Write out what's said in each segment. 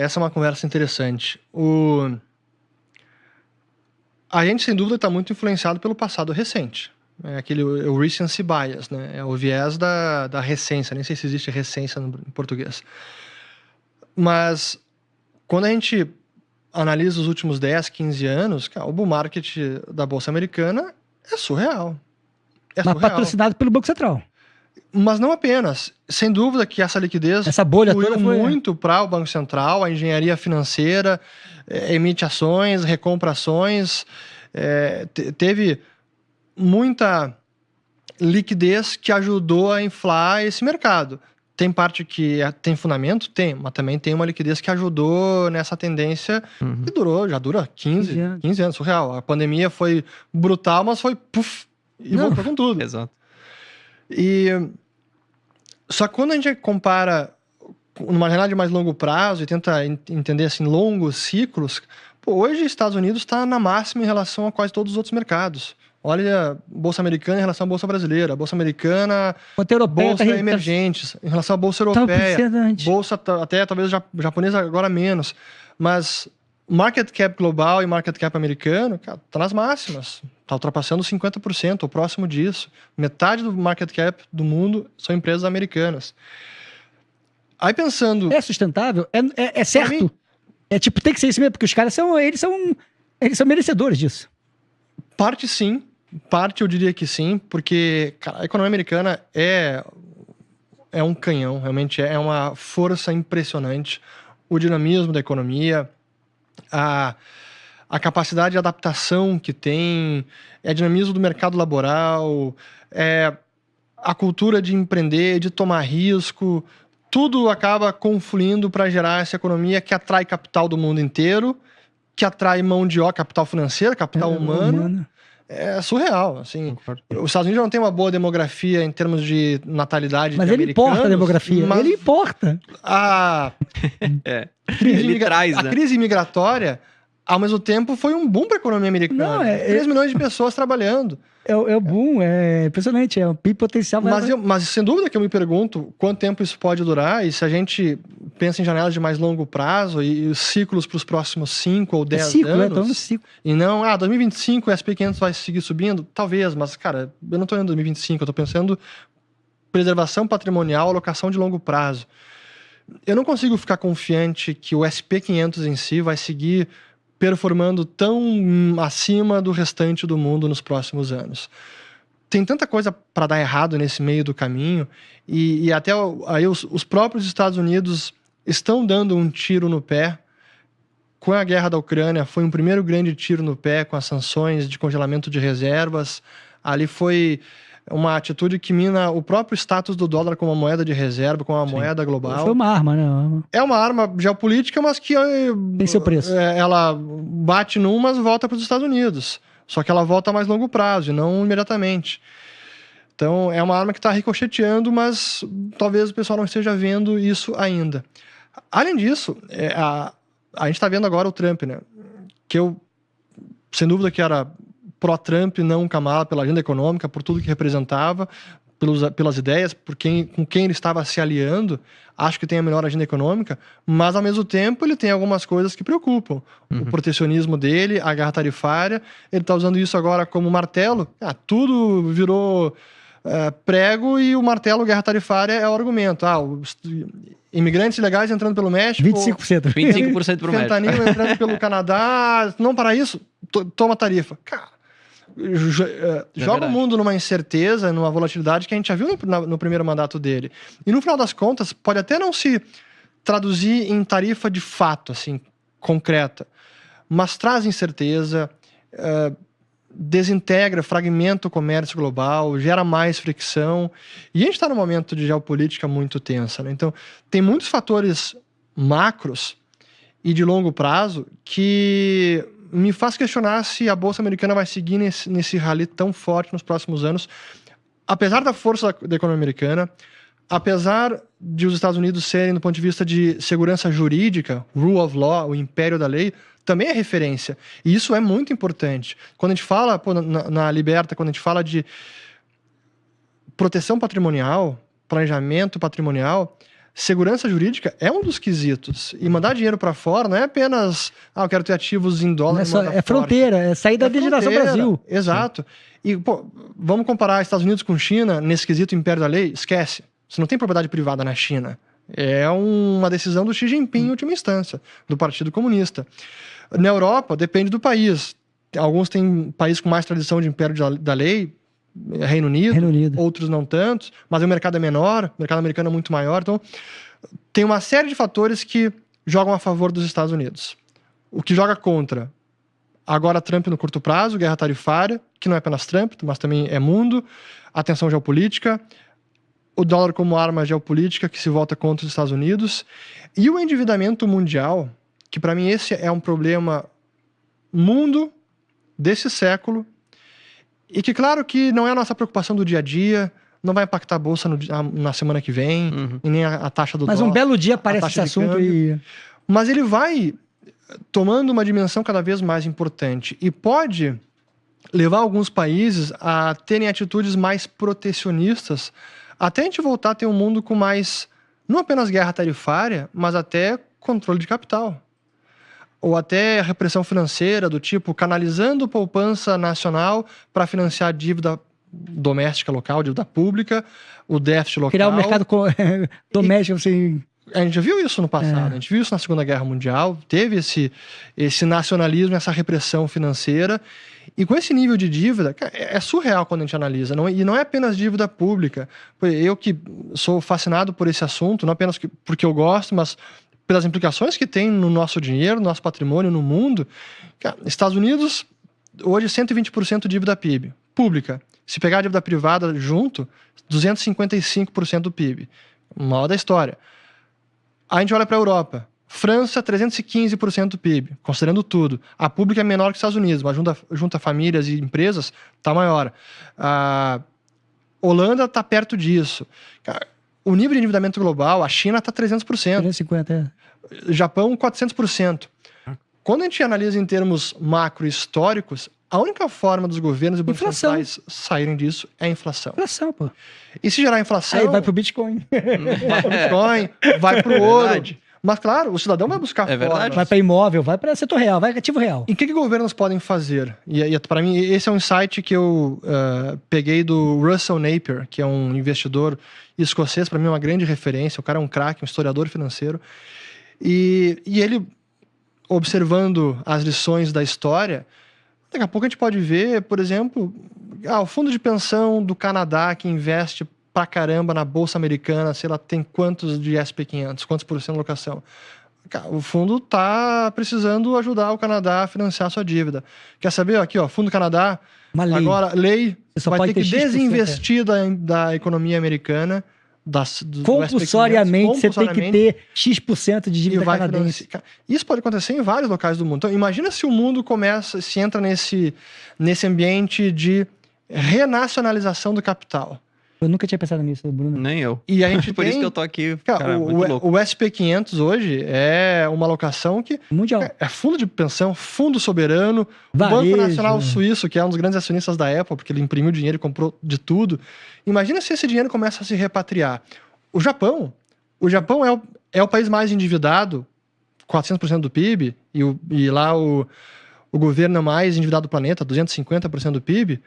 essa é uma conversa interessante. A gente, sem dúvida, está muito influenciado pelo passado recente. É o recency bias, né? É o viés da recência. Nem sei se existe recência em português. Mas, quando a gente analisa os últimos 10, 15 anos, cara, o bull market da Bolsa Americana é surreal. Mas patrocinado pelo Banco Central. Mas não apenas. Sem dúvida que essa liquidez essa bolha fluiu toda foi muito para o Banco Central, a engenharia financeira, emite ações, recompra ações, teve muita liquidez que ajudou a inflar esse mercado. Tem parte que tem fundamento? Tem, mas também tem uma liquidez que ajudou nessa tendência que já dura 15 anos, surreal. A pandemia foi brutal, mas foi puff, e voltou com tudo. Exato. Só que quando a gente compara numa janela de mais longo prazo e tenta entender assim, longos ciclos, hoje os Estados Unidos está na máxima em relação a quase todos os outros mercados. Olha a Bolsa Americana em relação à Bolsa Brasileira, a Bolsa Americana, Bolsa emergentes, em relação à Bolsa Europeia, Bolsa até talvez japonesa agora menos. Mas market cap global e market cap americano, cara, tá nas máximas. Tá ultrapassando 50%, ou próximo disso. Metade do market cap do mundo são empresas americanas. Aí pensando... É sustentável? É certo? Tem que ser isso mesmo, porque os caras são merecedores disso. Parte sim. Parte eu diria que sim, porque cara, a economia americana é um canhão, realmente é uma força impressionante. O dinamismo da economia, a capacidade de adaptação que tem, o dinamismo do mercado laboral, a cultura de empreender, de tomar risco, tudo acaba confluindo para gerar essa economia que atrai capital do mundo inteiro, que atrai mão de obra, capital financeiro, capital humano. É surreal, assim. Os Estados Unidos não tem uma boa demografia em termos de natalidade. Mas ele importa a demografia. Ele importa. A crise imigratória, ao mesmo tempo, foi um boom para a economia americana. 3 milhões de pessoas trabalhando. É o boom, é impressionante, é um PIB potencial. Mas sem dúvida que eu me pergunto quanto tempo isso pode durar, e se a gente pensa em janelas de mais longo prazo e os ciclos para os próximos 5 ou 10 anos... ciclo. E não, 2025 o S&P 500 vai seguir subindo? Talvez, mas, cara, eu não estou indo em 2025, eu estou pensando preservação patrimonial, alocação de longo prazo. Eu não consigo ficar confiante que o S&P 500 em si vai seguir performando tão acima do restante do mundo nos próximos anos. Tem tanta coisa para dar errado nesse meio do caminho, e até aí os próprios Estados Unidos estão dando um tiro no pé. Com a guerra da Ucrânia, foi um primeiro grande tiro no pé com as sanções de congelamento de reservas. Ali foi uma atitude que mina o próprio status do dólar como uma moeda de reserva, como uma moeda global. Foi uma arma, né? É uma arma geopolítica, mas que... tem seu preço. Ela bate mas volta para os Estados Unidos. Só que ela volta a mais longo prazo, e não imediatamente. Então, é uma arma que está ricocheteando, mas talvez o pessoal não esteja vendo isso ainda. Além disso, a gente está vendo agora o Trump, né? Que eu, sem dúvida que era pró-Trump, não Kamala, pela agenda econômica, por tudo que representava, pelas ideias, com quem ele estava se aliando. Acho que tem a melhor agenda econômica, mas ao mesmo tempo ele tem algumas coisas que preocupam. O protecionismo dele, a guerra tarifária, ele está usando isso agora como martelo. Tudo virou prego, e o martelo, guerra tarifária, é o argumento. Os imigrantes ilegais entrando pelo México... 25%. 25% pro México. Fentanil entrando pelo Canadá, não para isso, toma tarifa. Cara, joga o mundo numa incerteza, numa volatilidade que a gente já viu no primeiro mandato dele. E no final das contas, pode até não se traduzir em tarifa de fato, assim, concreta, mas traz incerteza, desintegra, fragmenta o comércio global, gera mais fricção. E a gente está num momento de geopolítica muito tensa, né? Então, tem muitos fatores macros e de longo prazo que me faz questionar se a Bolsa Americana vai seguir nesse rally tão forte nos próximos anos. Apesar da força da economia americana, apesar de os Estados Unidos serem, do ponto de vista de segurança jurídica, rule of law, o império da lei, também é referência. E isso é muito importante. Quando a gente fala, na Liberta, quando a gente fala de proteção patrimonial, planejamento patrimonial, segurança jurídica é um dos quesitos. E mandar dinheiro para fora não é apenas, eu quero ter ativos em dólar. É fronteira, é sair da legislação Brasil. Exato. E, vamos comparar Estados Unidos com China nesse quesito império da lei? Esquece. Você não tem propriedade privada na China. É uma decisão do Xi Jinping em última instância, do Partido Comunista. Na Europa, depende do país. Alguns têm países com mais tradição de império da lei, Reino Unido, outros não tantos, mas o mercado é menor, o mercado americano é muito maior. Então, tem uma série de fatores que jogam a favor dos Estados Unidos. O que joga contra, agora Trump no curto prazo, guerra tarifária, que não é apenas Trump, mas também é mundo, a tensão geopolítica, o dólar como arma geopolítica que se volta contra os Estados Unidos, e o endividamento mundial, que para mim esse é um problema mundo desse século, e que claro que não é a nossa preocupação do dia a dia, não vai impactar a bolsa na semana que vem, e nem a taxa do dólar. Mas um belo dia aparece esse assunto e... Mas ele vai tomando uma dimensão cada vez mais importante e pode levar alguns países a terem atitudes mais protecionistas, até a gente voltar a ter um mundo com mais, não apenas guerra tarifária, mas até controle de capital. Ou até repressão financeira, do tipo canalizando poupança nacional para financiar dívida doméstica local, dívida pública, o déficit local. Criar um mercado doméstico, assim... A gente já viu isso no passado, a gente viu isso na Segunda Guerra Mundial, teve esse nacionalismo, essa repressão financeira, e com esse nível de dívida, é surreal quando a gente analisa, e não é apenas dívida pública. Eu que sou fascinado por esse assunto, não apenas porque eu gosto, mas pelas implicações que tem no nosso dinheiro, no nosso patrimônio, no mundo. Estados Unidos, hoje 120% de dívida PIB, pública. Se pegar a dívida privada junto, 255% do PIB. Maior da história. A gente olha para a Europa. França, 315% do PIB, considerando tudo. A pública é menor que os Estados Unidos, mas junta famílias e empresas, está maior. A Holanda está perto disso. O nível de endividamento global, a China está 300%. 350%, Japão, 400%. Quando a gente analisa em termos macro-históricos, a única forma dos governos e bancos centrais saírem disso é a inflação. Inflação, pô. E se gerar inflação... Aí vai pro Bitcoin. Vai pro Bitcoin, vai pro ouro. Mas, claro, o cidadão vai buscar formas. Vai para imóvel, vai para setor real, vai ativo real. E o que governos podem fazer? E para mim, esse é um insight que eu peguei do Russell Napier, que é um investidor escocês, para mim é uma grande referência. O cara é um craque, um historiador financeiro. E ele, observando as lições da história, daqui a pouco a gente pode ver, por exemplo, o fundo de pensão do Canadá que investe pra caramba na Bolsa Americana, sei lá, tem quantos de SP500, quantos por cento de locação. O fundo tá precisando ajudar o Canadá a financiar a sua dívida. Quer saber? Aqui, fundo Canadá, agora lei vai ter que desinvestir da economia americana. Compulsoriamente, você tem que ter X% de dívida canadense. Isso pode acontecer em vários locais do mundo. Então, imagina se o mundo se entra nesse ambiente de renacionalização do capital. Eu nunca tinha pensado nisso, Bruno. Nem eu. E a gente Por isso que eu tô aqui, cara, muito louco. O SP500 hoje é uma alocação que... Mundial. É fundo de pensão, fundo soberano, Varejo. o Banco Nacional Suíço, que é um dos grandes acionistas da Apple, porque ele imprimiu dinheiro e comprou de tudo. Imagina se esse dinheiro começa a se repatriar. O Japão é o país mais endividado, 400% do PIB, e lá o governo é mais endividado do planeta, 250% do PIB.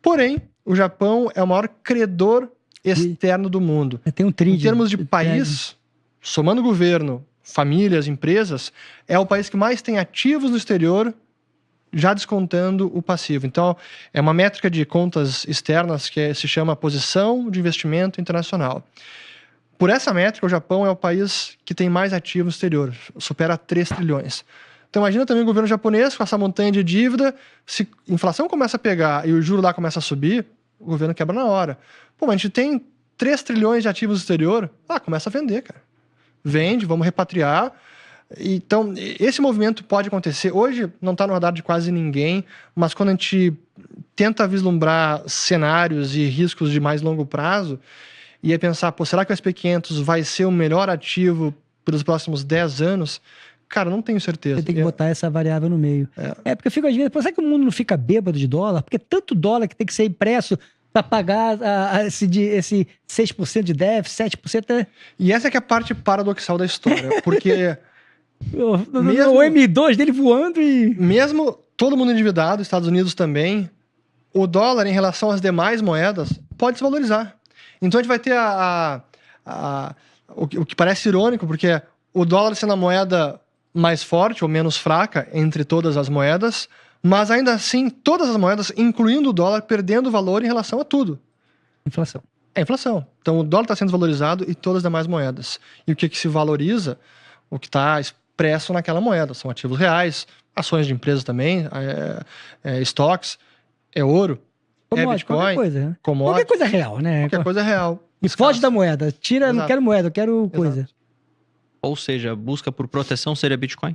Porém, o Japão é o maior credor externo do mundo. Tem um tríade. Em termos de país, somando governo, famílias, empresas, é o país que mais tem ativos no exterior, já descontando o passivo. Então, é uma métrica de contas externas que se chama posição de investimento internacional. Por essa métrica, o Japão é o país que tem mais ativos no exterior, supera 3 trilhões. Então imagina também o governo japonês com essa montanha de dívida, se a inflação começa a pegar e o juro lá começa a subir, o governo quebra na hora. Pô, mas a gente tem 3 trilhões de ativos no exterior, começa a vender, cara. Vende, vamos repatriar. Então, esse movimento pode acontecer. Hoje não está no radar de quase ninguém, mas quando a gente tenta vislumbrar cenários e riscos de mais longo prazo, e é pensar, será que o SP500 vai ser o melhor ativo pelos próximos 10 anos? Cara, não tenho certeza. Você tem que botar essa variável no meio. Porque eu fico admirando, será que o mundo não fica bêbado de dólar? Porque tanto dólar que tem que ser impresso Pra pagar esse 6% de déficit, 7%. E essa é que é a parte paradoxal da história, porque... o M2 dele voando e... Mesmo todo mundo endividado, Estados Unidos também, o dólar em relação às demais moedas pode se valorizar. Então a gente vai ter o que parece irônico, porque o dólar sendo a moeda mais forte ou menos fraca entre todas as moedas, mas ainda assim todas as moedas, incluindo o dólar, perdendo valor em relação a tudo. Inflação. É inflação. Então o dólar está sendo valorizado e todas as demais moedas. E o que se valoriza? O que está expresso naquela moeda. São ativos reais, ações de empresas também, estoques, é ouro, Bitcoin, qualquer coisa, né? commodity. Qualquer coisa real, né? Qualquer coisa é real. E foge da moeda. Tira, Exato. Não quero moeda, eu quero coisa. Exato. Ou seja, busca por proteção seria Bitcoin?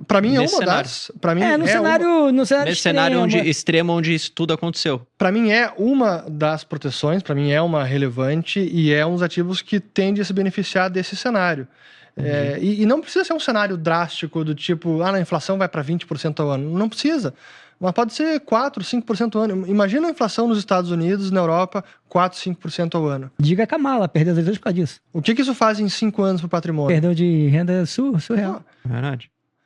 Para mim Nesse é uma das... Pra mim no cenário Nesse cenário extremo onde isso tudo aconteceu. Para mim é uma das proteções, para mim é uma relevante e é um dos ativos que tende a se beneficiar desse cenário. E não precisa ser um cenário drástico do tipo, a inflação vai para 20% ao ano. Não precisa. Mas pode ser 4%, 5% ao ano. Imagina a inflação nos Estados Unidos, na Europa, 4%, 5% ao ano. Diga a Kamala, perdeu as eleições por causa disso. O que isso faz em 5 anos para o patrimônio? Perdeu de renda surreal. Verdade.